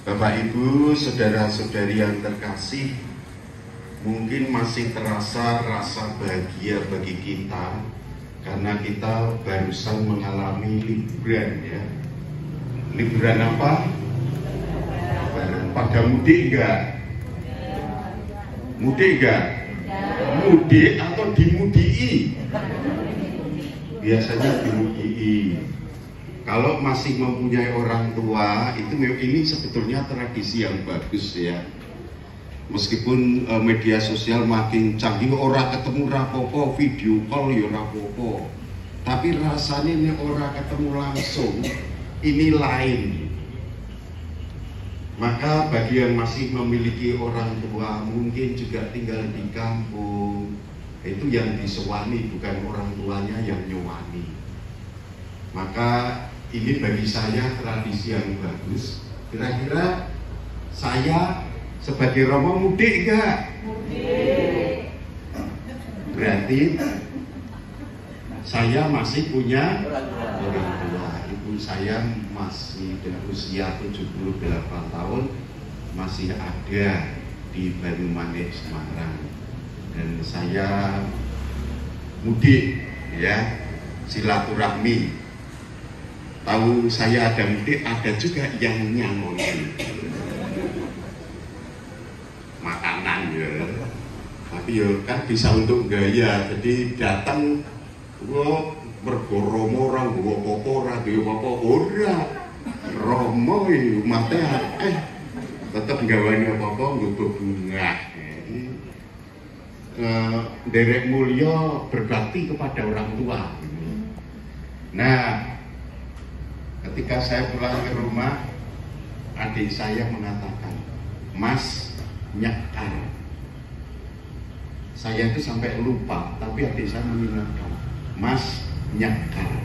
Bapak Ibu, saudara-saudari yang terkasih, mungkin masih terasa rasa bahagia bagi kita karena kita barusan mengalami liburan ya. Liburan apa? Pada mudik enggak? Mudik enggak? Mudik atau dimudii? Biasanya dimudii. Kalau masih mempunyai orang tua, ini sebetulnya tradisi yang bagus ya. Meskipun media sosial makin canggih, orang ketemu rapopo, video call ya rapopo. Tapi rasanya ini orang ketemu langsung, ini lain. Maka bagi yang masih memiliki orang tua, mungkin juga tinggal di kampung, itu yang disewani, bukan orang tuanya yang nyewani. Maka ini bagi saya tradisi yang bagus. Kira-kira saya sebagai Romo mudik enggak? Mudik. Berarti saya masih punya orang tua. Ibu saya masih dengan usia 78 tahun, masih ada di Banyumanik, Semarang. Dan saya mudik ya, silaturahmi. Tahu saya ada mudik, ada juga yang nyangoni makanan ya. Tapi ya kan bisa untuk gaya, jadi datang gua bergoromo orang gua popora dia popo ora romo mate tetap gawani apa-apa nggo bunga. Derek mulia berbakti kepada orang tua. Nah, ketika saya pulang ke rumah, adik saya mengatakan, "Mas, nyakar." Saya itu sampai lupa, tapi adik saya mengingatkan, "Mas, nyakar."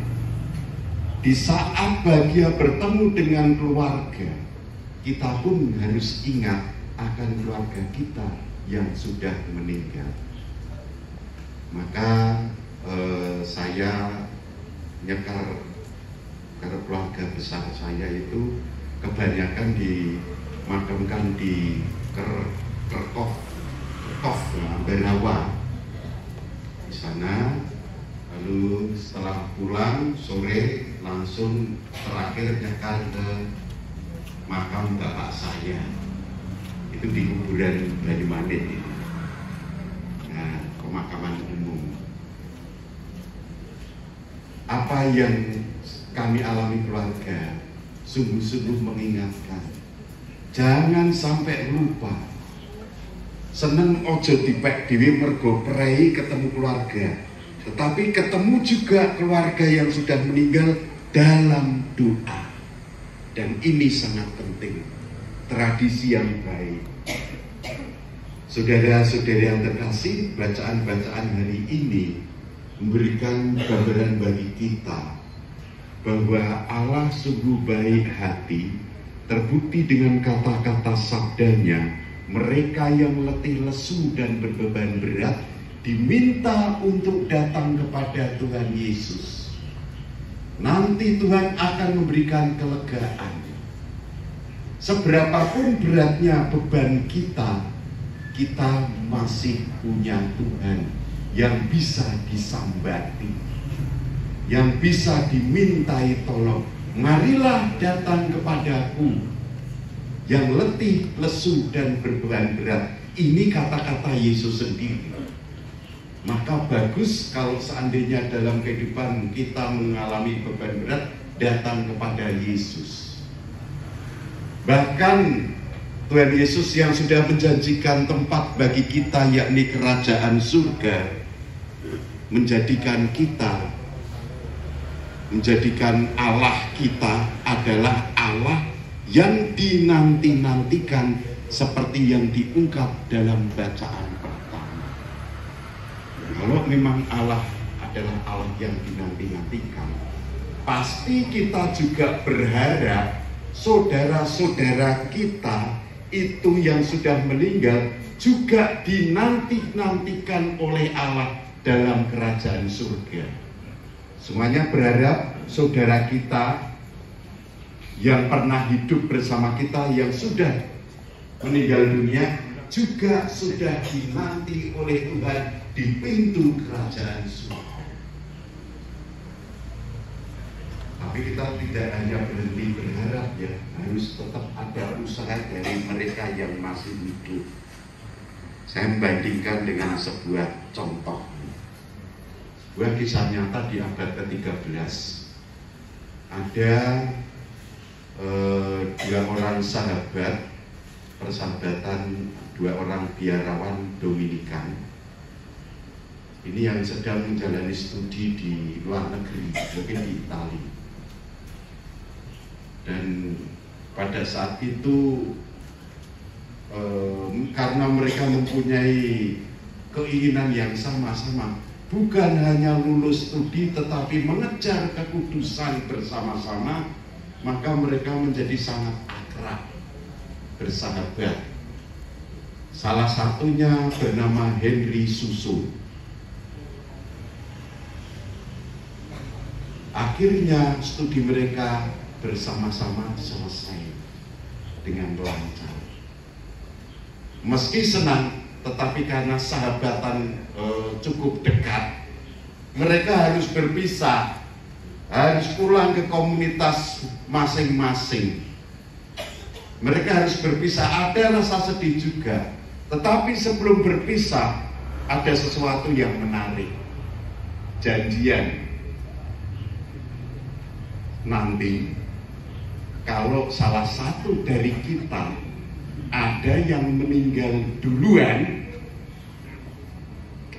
Di saat bahagia bertemu dengan keluarga, kita pun harus ingat akan keluarga kita yang sudah meninggal. Maka saya nyekar karena keluarga besar saya itu kebanyakan dimakamkan di Kerkov, Berawa. Di sana, lalu setelah pulang sore langsung terakhir nyekar ke makam bapak saya. Itu di kuburan Banyumanik. Nah, pemakaman umum. Apa yang kami alami keluarga sungguh-sungguh mengingatkan, jangan sampai lupa. Seneng ojo dipek dewi mergo prei ketemu keluarga, tetapi ketemu juga keluarga yang sudah meninggal dalam doa. Dan ini sangat penting, tradisi yang baik. Saudara-saudari yang terkasih, bacaan-bacaan hari ini memberikan gambaran bagi kita bahwa Allah sungguh baik hati, terbukti dengan kata-kata sabdanya, mereka yang letih lesu dan berbeban berat diminta untuk datang kepada Tuhan Yesus. Nanti Tuhan akan memberikan kelegaan. Seberapapun beratnya beban kita, kita masih punya Tuhan yang bisa disambati, yang bisa dimintai tolong. Marilah datang kepadaku yang letih, lesu, dan berbeban berat. Ini kata-kata Yesus sendiri. Maka bagus kalau seandainya dalam kehidupan kita mengalami beban berat, datang kepada Yesus. Bahkan Tuhan Yesus yang sudah menjanjikan tempat bagi kita, yakni kerajaan surga, menjadikan Allah kita adalah Allah yang dinanti-nantikan seperti yang diungkap dalam bacaan pertama. Kalau memang Allah adalah Allah yang dinanti-nantikan, pasti kita juga berharap saudara-saudara kita itu yang sudah meninggal juga dinanti-nantikan oleh Allah dalam kerajaan surga. Semuanya berharap saudara kita yang pernah hidup bersama kita, yang sudah meninggal dunia, juga sudah dinanti oleh Tuhan di pintu kerajaan surga. Tapi kita tidak hanya berhenti berharap ya, harus tetap ada usaha dari mereka yang masih hidup. Saya membandingkan dengan sebuah contoh, sebuah kisah nyata di abad ke-13. Ada dua orang sahabat, persahabatan dua orang biarawan Dominikan. Ini yang sedang menjalani studi di luar negeri, mungkin di Italia. Dan pada saat itu karena mereka mempunyai keinginan yang sama-sama, bukan hanya lulus studi tetapi mengejar kekudusan bersama-sama, maka mereka menjadi sangat akrab, bersahabat. Salah satunya bernama Henry Suso. Akhirnya studi mereka bersama-sama selesai dengan lancar. Meski senang, tetapi karena sahabatan cukup dekat, mereka harus berpisah, harus pulang ke komunitas masing-masing. Mereka harus berpisah, ada rasa sedih juga. Tetapi sebelum berpisah, ada sesuatu yang menarik. Janjian. Nanti, kalau salah satu dari kita ada yang meninggal duluan,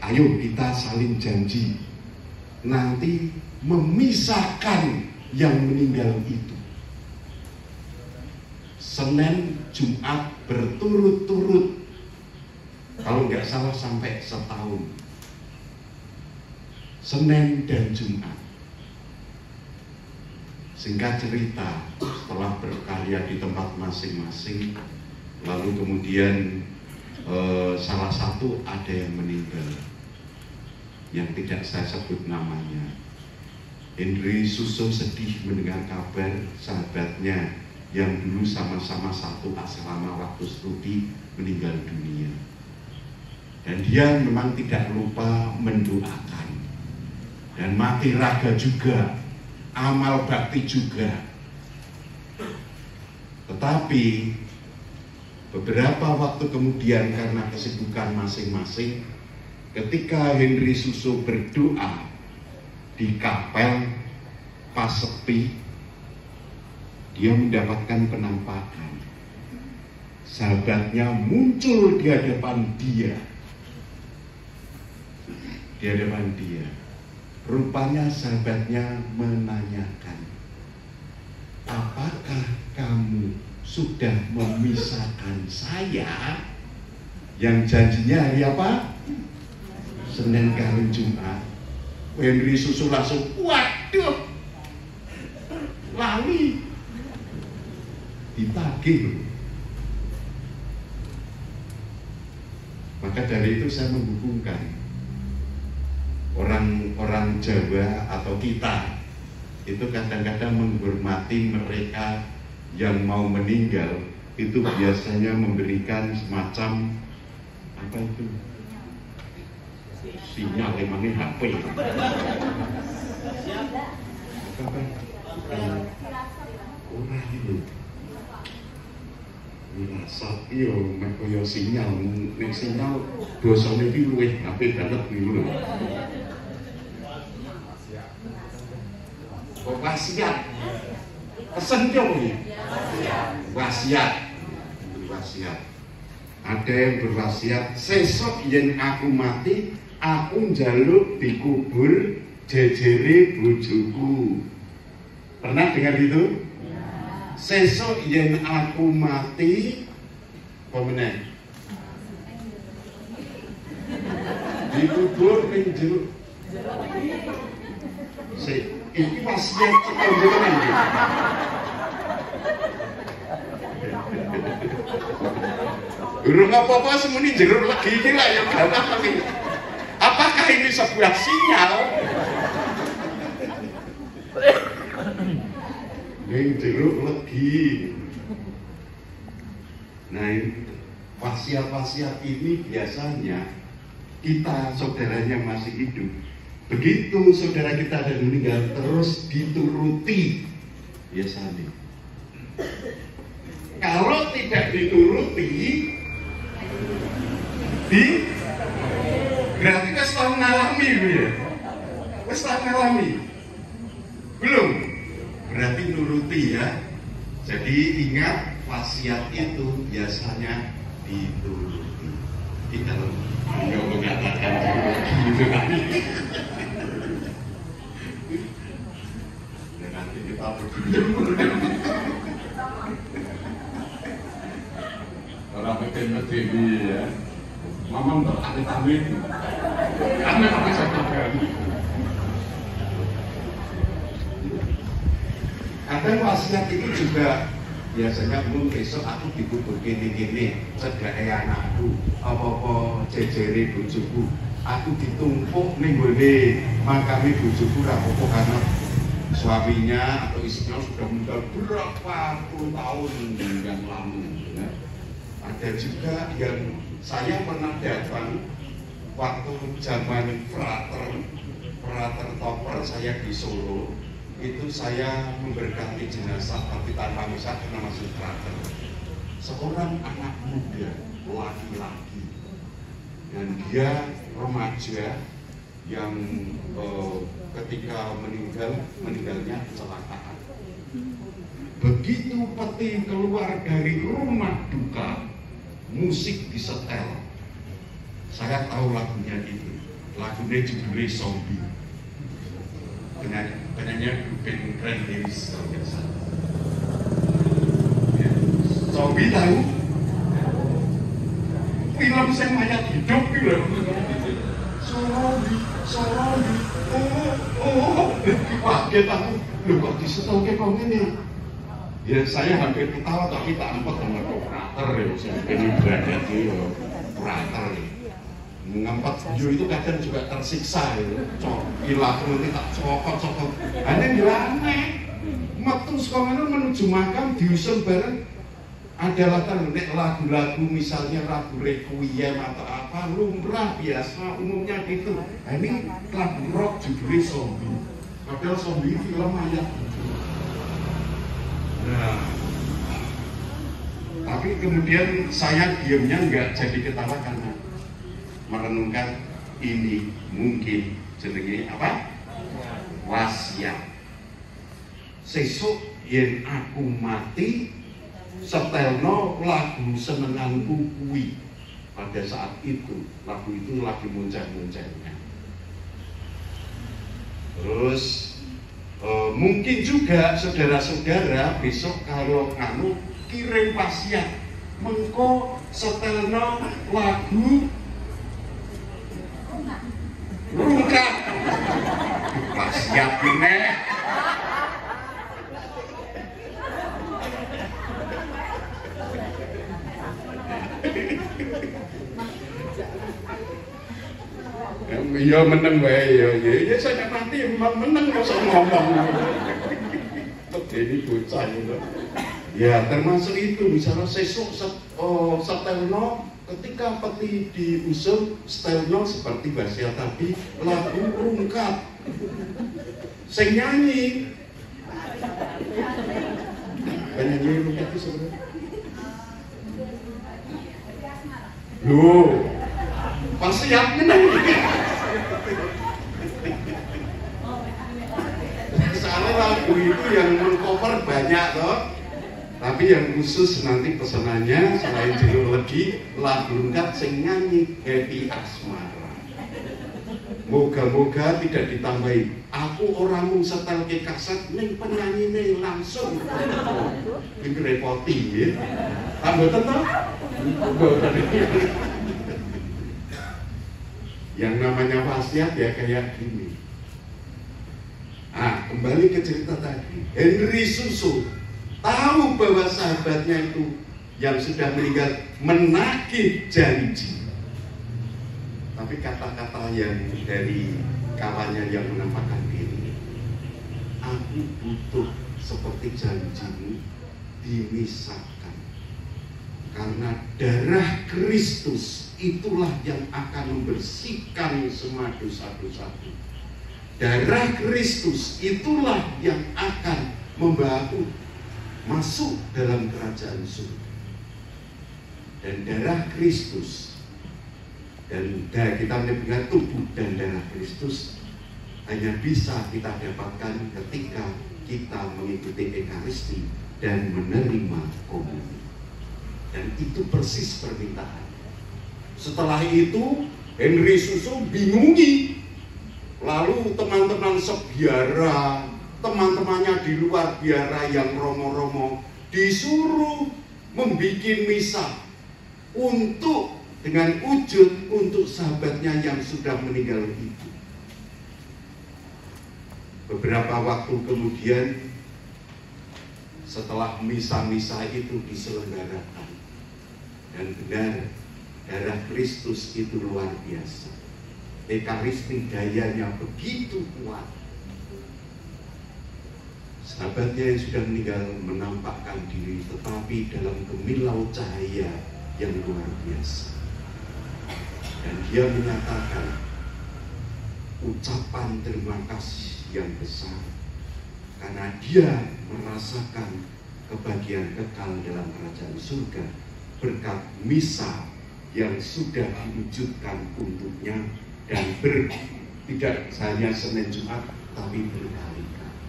ayo kita saling janji nanti memisahkan yang meninggal itu. Senin, Jumat berturut-turut, kalau nggak salah sampai setahun. Senin dan Jumat. Singkat cerita, setelah berkarya di tempat masing-masing, lalu kemudian salah satu ada yang meninggal, yang tidak saya sebut namanya. Henry Suso sedih mendengar kabar sahabatnya yang dulu sama-sama satu asrama waktu studi meninggal dunia. Dan dia memang tidak lupa mendoakan, dan mati raga juga, amal bakti juga. Tetapi beberapa waktu kemudian karena kesibukan masing-masing, ketika Henry Suso berdoa di kapel pas sepi, dia mendapatkan penampakan. Sahabatnya muncul di hadapan dia. Di hadapan dia. Rupanya sahabatnya menanyakan, apakah kamu sudah memisahkan saya yang janjinya hari apa? Senin kali Jumat. Henry Suso langsung, waduh, lali, ditagih. Maka dari itu saya menghubungkan orang Jawa atau kita itu kadang-kadang menghormati mereka yang mau meninggal, itu biasanya memberikan semacam apa itu, sinyal emangnya HP orang itu wirasat iyo mekoyo sinyal, nek sinyal bosone iki luwih HP banget niku lho. Wasiat. Pesen yo kuwi. Wasiat. Wasiat. Ada yang berwasiat, sesok yen aku mati, aku njaluk dikubur jejere bojoku. Pernah dengar itu? Sesok yen aku mati, apa meneh? Dikubur ning jero. Iki wasiat cekal jenengan iki. Durung apa-apa semuni jero legi iki lah ya gawat tapi. Apakah ini sebuah sinyal? ning jeruk legi. Nah, wasiat-wasiat ini biasanya kita saudaranya masih hidup, begitu saudara kita ada meninggal terus dituruti biasanya. Kalau tidak dituruti, berarti wis tau ngalami ya. Wis tau ngalami. Belum. Berarti nuruti ya. Jadi ingat wasiat itu biasanya dituruti. Kita nggak mengatakan gitu kan. Dan nanti kita pergi. Orang bikin TV ya. Mama bertani-tani. Karena apa satu kali. Kadang wasiat itu juga biasanya belum besok aku dikutuk gini-gini cedai anakku apa-apa jejere bojoku aku ditumpuk ning gone makame bojoku ra apa karena suaminya atau istrinya sudah meninggal berapa puluh tahun yang lalu ya. Ada juga yang saya pernah datang waktu zaman frater topper saya di Solo. Itu saya memberkati jenazah tapi tanpa misa karena masih frater. Seorang anak muda laki-laki dan dia remaja yang ketika meninggalnya kecelakaan. Begitu peti keluar dari rumah duka, musik disetel. Saya tahu lagunya itu. Lagunya judulnya Zombie. Penyanyi Ruben Grandis kalau nggak salah. Ya. Zombie tahu? Film saya mayat hidup gitu. Zombie, kaget aku. Loh kok disetel kayak gini? Ya saya hampir ketawa tapi tak empat sama operator ya. Saya pengen berada di operator ya. Ngempat video itu kadang juga tersiksa ya. Gila nanti tak cokot-cokot. Hanya gilane metu sekolah menuju makam diusul bareng ada latar lagu-lagu misalnya lagu requiem atau apa lumrah biasa umumnya gitu. Ini lagu rock judulnya Zombie. Padahal Zombie film ayat. Nah, tapi kemudian saya diamnya nggak jadi ketawa karena merenungkan ini mungkin jenenge apa? Wasiat. Sesuk yen aku mati setelno lagu senenganku kuwi. Pada saat itu lagu itu lagi muncul-munculnya. Terus mungkin juga saudara-saudara besok kalau kamu kirim wasiat mengko setelno lagu rungkat wasiat ini ya meneng wae ya saya nanti meneng masa ngomong ini bocah gitu. Ya termasuk itu misalnya sesuk setelno ketika peti diusung setelno seperti wasiat tadi lagu rungkat sing nyanyi penyanyi rungkat itu sebenarnya loh wasiat menang soalnya lagu itu yang mengcover banyak toh. Tapi yang khusus nanti pesanannya selain jeruk legi lagu lengkap sing nyanyi Happy Asmara. Moga-moga tidak ditambahi aku orang mung setel ke kaset ning penyanyine langsung. Iki repoti nggih. Mboten to? Yang namanya wasiat ya kayak gini. Kembali ke cerita tadi. Henry Susu tahu bahwa sahabatnya itu yang sudah meninggal menagih janji. Tapi kata-kata yang dari kawannya yang menampakkan diri, aku butuh seperti janjimu dimisahkan. Karena darah Kristus itulah yang akan membersihkan semua dosa-dosaku. Darah Kristus itulah yang akan membawa masuk dalam kerajaan surga. Dan darah Kristus, dan kita menyebutkan tubuh dan darah Kristus hanya bisa kita dapatkan ketika kita mengikuti Ekaristi dan menerima komunion. Dan itu persis permintaan. Setelah itu Henry Susu bingungi. Lalu teman-teman sebiara, teman-temannya di luar biara yang romo-romo disuruh membuat misa untuk dengan wujud untuk sahabatnya yang sudah meninggal itu. Beberapa waktu kemudian, setelah misa-misa itu diselenggarakan, dan benar darah Kristus itu luar biasa. Ekaristi dayanya begitu kuat. Sahabatnya yang sudah meninggal menampakkan diri, tetapi dalam gemilau cahaya yang luar biasa. Dan dia menyatakan ucapan terima kasih yang besar karena dia merasakan kebahagiaan kekal dalam kerajaan surga berkat misa yang sudah diwujudkan untuknya dan tidak hanya Senin Jumat tapi berkali-kali.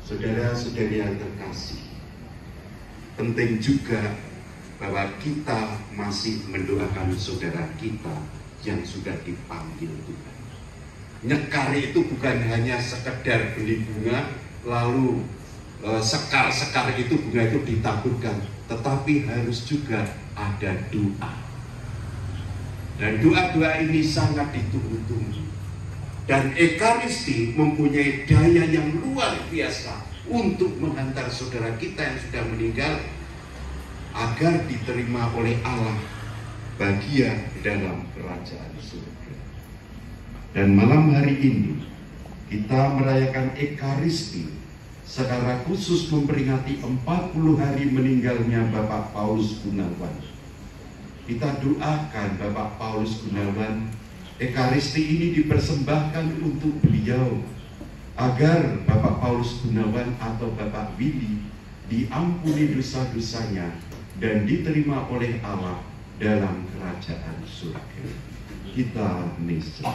Saudara-saudari yang terkasih, penting juga bahwa kita masih mendoakan saudara kita yang sudah dipanggil Tuhan. Nyekar itu bukan hanya sekedar beli bunga lalu sekar itu bunga itu ditaburkan, tetapi harus juga ada doa. Dan doa-doa ini sangat ditunggu-tunggu. Dan Ekaristi mempunyai daya yang luar biasa untuk menghantar saudara kita yang sudah meninggal agar diterima oleh Allah bagian dalam kerajaan surga. Dan malam hari ini kita merayakan Ekaristi secara khusus memperingati 40 hari meninggalnya Bapak Paulus Gunawan. Kita doakan Bapak Paulus Gunawan, Ekaristi ini dipersembahkan untuk beliau agar Bapak Paulus Gunawan atau Bapak Willy diampuni dosa-dosanya dan diterima oleh Allah dalam kerajaan surga. Kita misa.